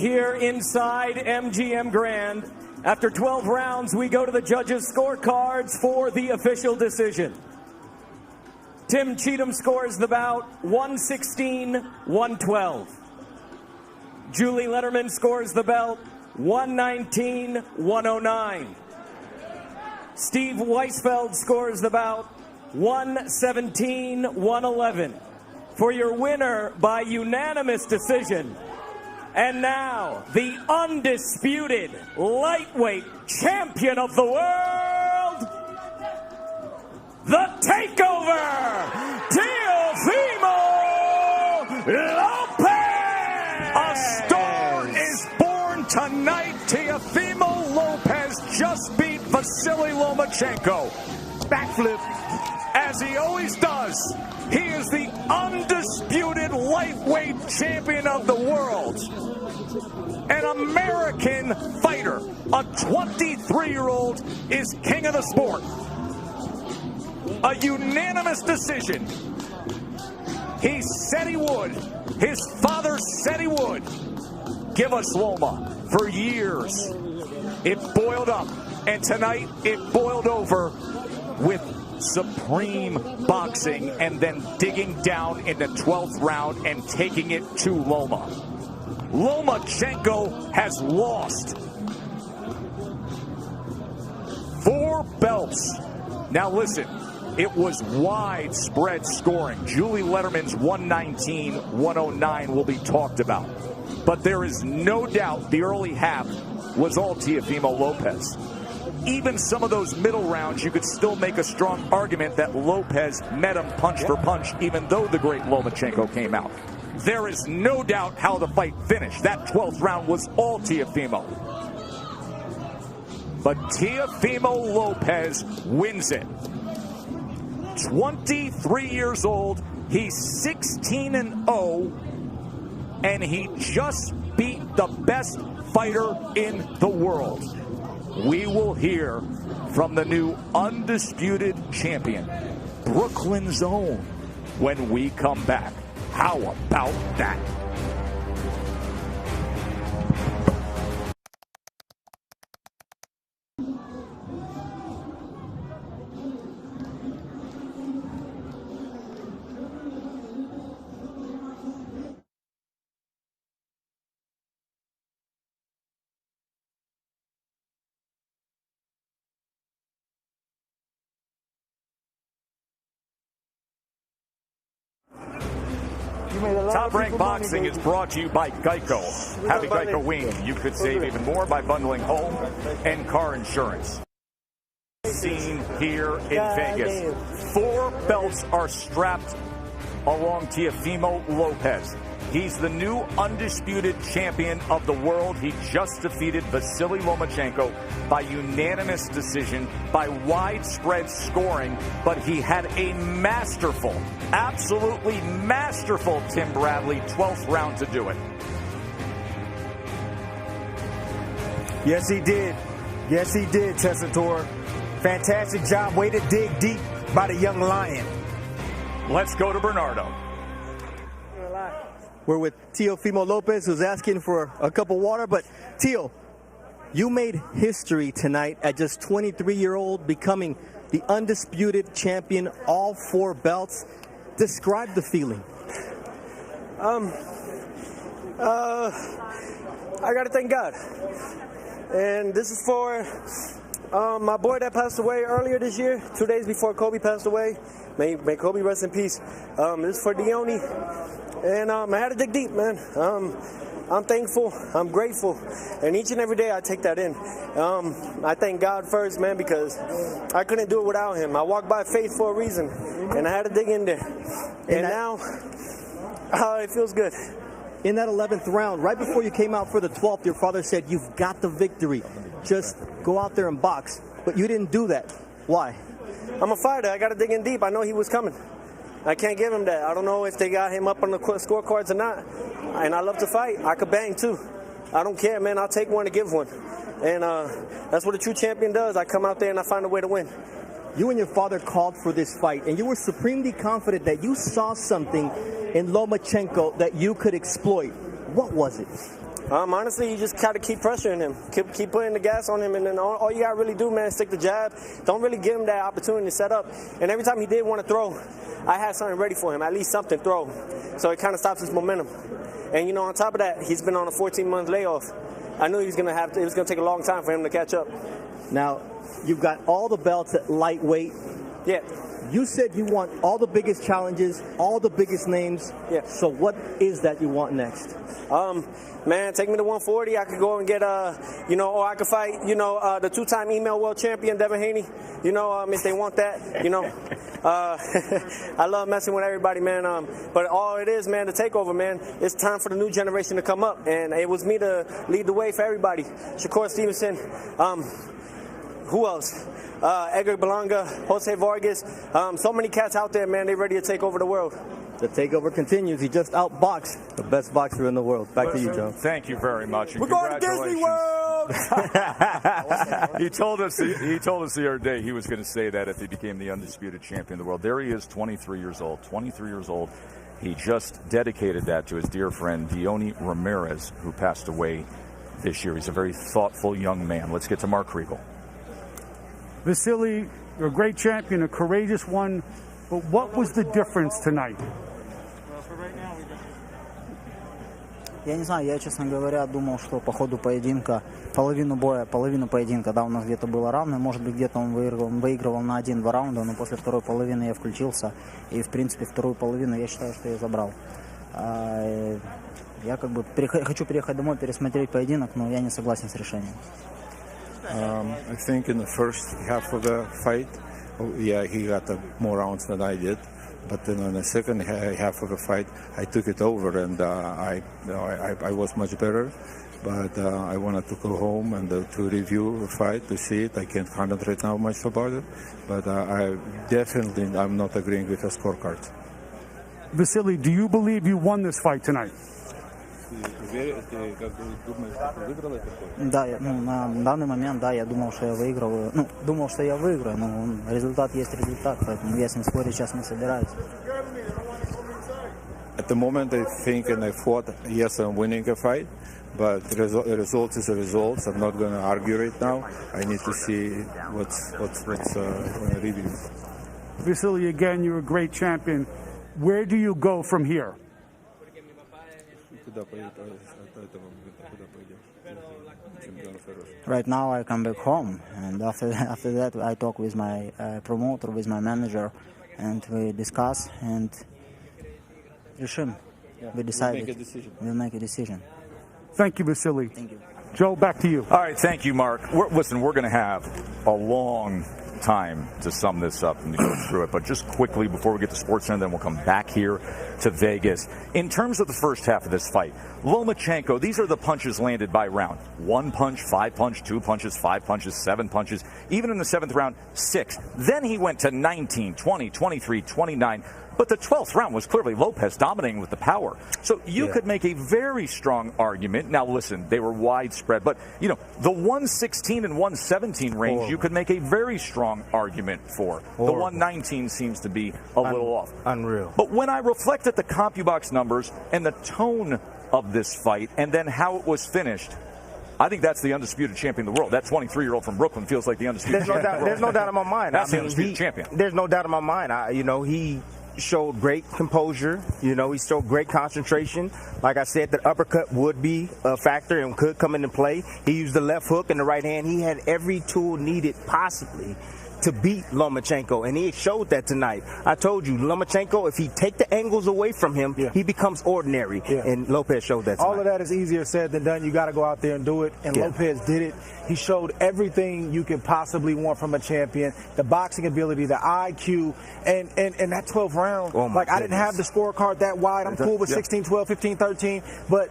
here inside MGM Grand. After 12 rounds, we go to the judges' scorecards for the official decision. Tim Cheatham scores the bout 116-112. Julie Letterman scores the belt 119-109. Steve Weisfeld scores the bout 117-111. For your winner by unanimous decision, and now the undisputed lightweight champion of the world, the Takeover, Teofimo Lopez! A star is born tonight. Teofimo Lopez just beat Vasiliy Lomachenko. Backflip, as he always does. He is the undisputed lightweight champion of the world. An American fighter, a 23-year-old, is king of the sport. A unanimous decision. He said he would. His father said he would. Give us Loma. For years, it boiled up. And tonight, it boiled over with supreme boxing and then digging down in the 12th round and taking it to Loma. Lomachenko has lost 4 belts. Now listen, it was widespread scoring. Julie Letterman's 119-109 will be talked about. But there is no doubt the early half was all Teofimo Lopez. Even some of those middle rounds, you could still make a strong argument that Lopez met him punch for punch, even though the great Lomachenko came out. There is no doubt how the fight finished. That 12th round was all Teofimo. But Teofimo Lopez wins it. 23 years old, he's 16-0, and he just beat the best fighter in the world. We will hear from the new undisputed champion, Brooklyn's own, when we come back. How about that? Top Rank Boxing is brought to you by Geico. Have a Geico wing. You could save even more by bundling home and car insurance. Scene here in Vegas. 4 belts are strapped along Teofimo Lopez. He's the new undisputed champion of the world. He just defeated Vasiliy Lomachenko by unanimous decision, by widespread scoring, but he had a masterful, absolutely masterful Tim Bradley 12th round to do it. Yes, he did. Yes, he did, Tessitore. Fantastic job. Way to dig deep by the young lion. Let's go to Bernardo. We're with Teofimo Lopez, who's asking for a cup of water. But, Teo, you made history tonight at just 23-year-old, becoming the undisputed champion, all 4 belts. Describe the feeling. I got to thank God. And this is for my boy that passed away earlier this year, 2 days before Kobe passed away. May Kobe rest in peace. This is for Dione. And I had to dig deep, man. I'm thankful. I'm grateful. And each and every day I take that in. I thank God first, man, because I couldn't do it without him. I walked by faith for a reason. And I had to dig in there. And now, it feels good. In that 11th round, right before you came out for the 12th, your father said, you've got the victory. Just go out there and box. But you didn't do that. Why? I'm a fighter. I got to dig in deep. I know he was coming. I can't give him that. I don't know if they got him up on the scorecards or not. And I love to fight. I could bang too. I don't care, man. I'll take one to give one. And that's what a true champion does. I come out there and I find a way to win. You and your father called for this fight, and you were supremely confident that you saw something in Lomachenko that you could exploit. What was it? Honestly, you just gotta keep pressuring him, keep putting the gas on him, and then all you gotta really do, man, is stick the jab. Don't really give him that opportunity to set up. And every time he did want to throw, I had something ready for him, at least something throw. So it kind of stops his momentum. And you know, on top of that, he's been on a 14-month layoff. I knew it was gonna take a long time for him to catch up. Now, you've got all the belts at lightweight. Yeah. You said you want all the biggest challenges, all the biggest names. Yeah. So what is that you want next? Man, take me to 140. I could go and get, or I could fight, the two-time email world champion, Devin Haney. If they want that, I love messing with everybody, man. But all it is, man, the takeover, man, it's time for the new generation to come up. And it was me to lead the way for everybody. Shakur Stevenson, who else? Edgar Berlanga, Jose Vargas. So many cats out there, man, they ready to take over the world. The takeover continues. He just outboxed the best boxer in the world. Back to you, Joe. Thank you very much. We're going to Disney World. He told us the other day he was going to say that if he became the undisputed champion of the world. There he is, 23 years old. 23 years old. He just dedicated that to his dear friend Diony Ramirez, who passed away this year. He's a very thoughtful young man. Let's get to Mark Kriegel. Vasiliy, you're a great champion, a courageous one, but what was the difference tonight? Я не знаю, я, честно говоря, думал, что по ходу поединка, половину поединка, да, у нас где-то было равно, может быть, где-то он выигрывал на 1-2 раунда, но после второй половины я включился, и, в принципе, вторую половину я считаю, что я забрал. Я хочу приехать домой, пересмотреть поединок, но я не согласен с решением. I think in the first half of the fight, he got more rounds than I did. But then in the second half of the fight, I took it over, and I was much better. But I wanted to go home and to review the fight, to see it. I can't concentrate now much about it. But I'm not agreeing with the scorecard. Vasiliy, do you believe you won this fight tonight? Да, на данный момент, да, я думал, что я выиграю, но результат есть результат, поэтому я с ним спорить сейчас не собираюсь. At the moment, I think, and I fought, yes, I'm winning a fight, but the result is a result. I'm not going to argue it now. I need to see what's on the review. Vasiliy, again, you're a great champion. Where do you go from here? Right now I come back home, and after that I talk with my promoter, with my manager, and we discuss and решим. We decided. We'll make a decision. Thank you, Vasiliy. Thank you. Joe, back to you. All right, thank you, Mark. We're going to have a long time to sum this up and to go through it, but just quickly before we get to SportsCenter, then we'll come back here to Vegas. In terms of the first half of this fight, Lomachenko, these are the punches landed by round. 1 punch, 5 punch, 2 punches, 5 punches, 7 punches, even in the 7th round, 6. Then he went to 19, 20, 23, 29. But the 12th round was clearly Lopez dominating with the power. So you could make a very strong argument. Now, listen, they were widespread. But, the 116 and 117 range, you could make a very strong argument for. The 119 seems to be a little off. Unreal. But But when I reflect at the CompuBox numbers and the tone of this fight and then how it was finished, I think that's the undisputed champion of the world. That 23-year-old from Brooklyn feels like the undisputed champion. There's no doubt in my mind. That's the undisputed champion. There's no doubt in my mind. He showed great composure. He showed great concentration. Like I said, the uppercut would be a factor and could come into play. He used the left hook and the right hand. He had every tool needed possibly to beat Lomachenko, and he showed that tonight. I told you, Lomachenko, if he take the angles away from him, he becomes ordinary, and Lopez showed that tonight. All of that is easier said than done. You got to go out there and do it, and Lopez did it. He showed everything you could possibly want from a champion, the boxing ability, the IQ, and that 12th round. I didn't have the scorecard that wide. I'm cool with 16, 12, 15, 13, but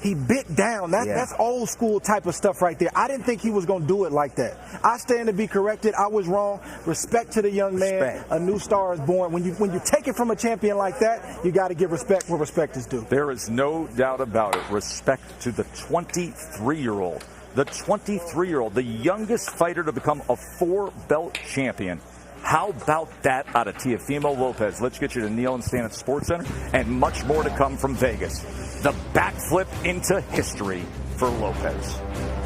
he bit down. That's old school type of stuff right there. I didn't think he was going to do it like that. I stand to be corrected. I was wrong. Respect to the young man. A new star is born. When you take it from a champion like that, you got to give respect where respect is due. There is no doubt about it. Respect to the 23-year-old. The 23-year-old, the youngest fighter to become a 4-belt champion. How about that out of Teofimo Lopez? Let's get you to Neil and Stan at SportsCenter, and much more to come from Vegas. the backflip into history for Lopez.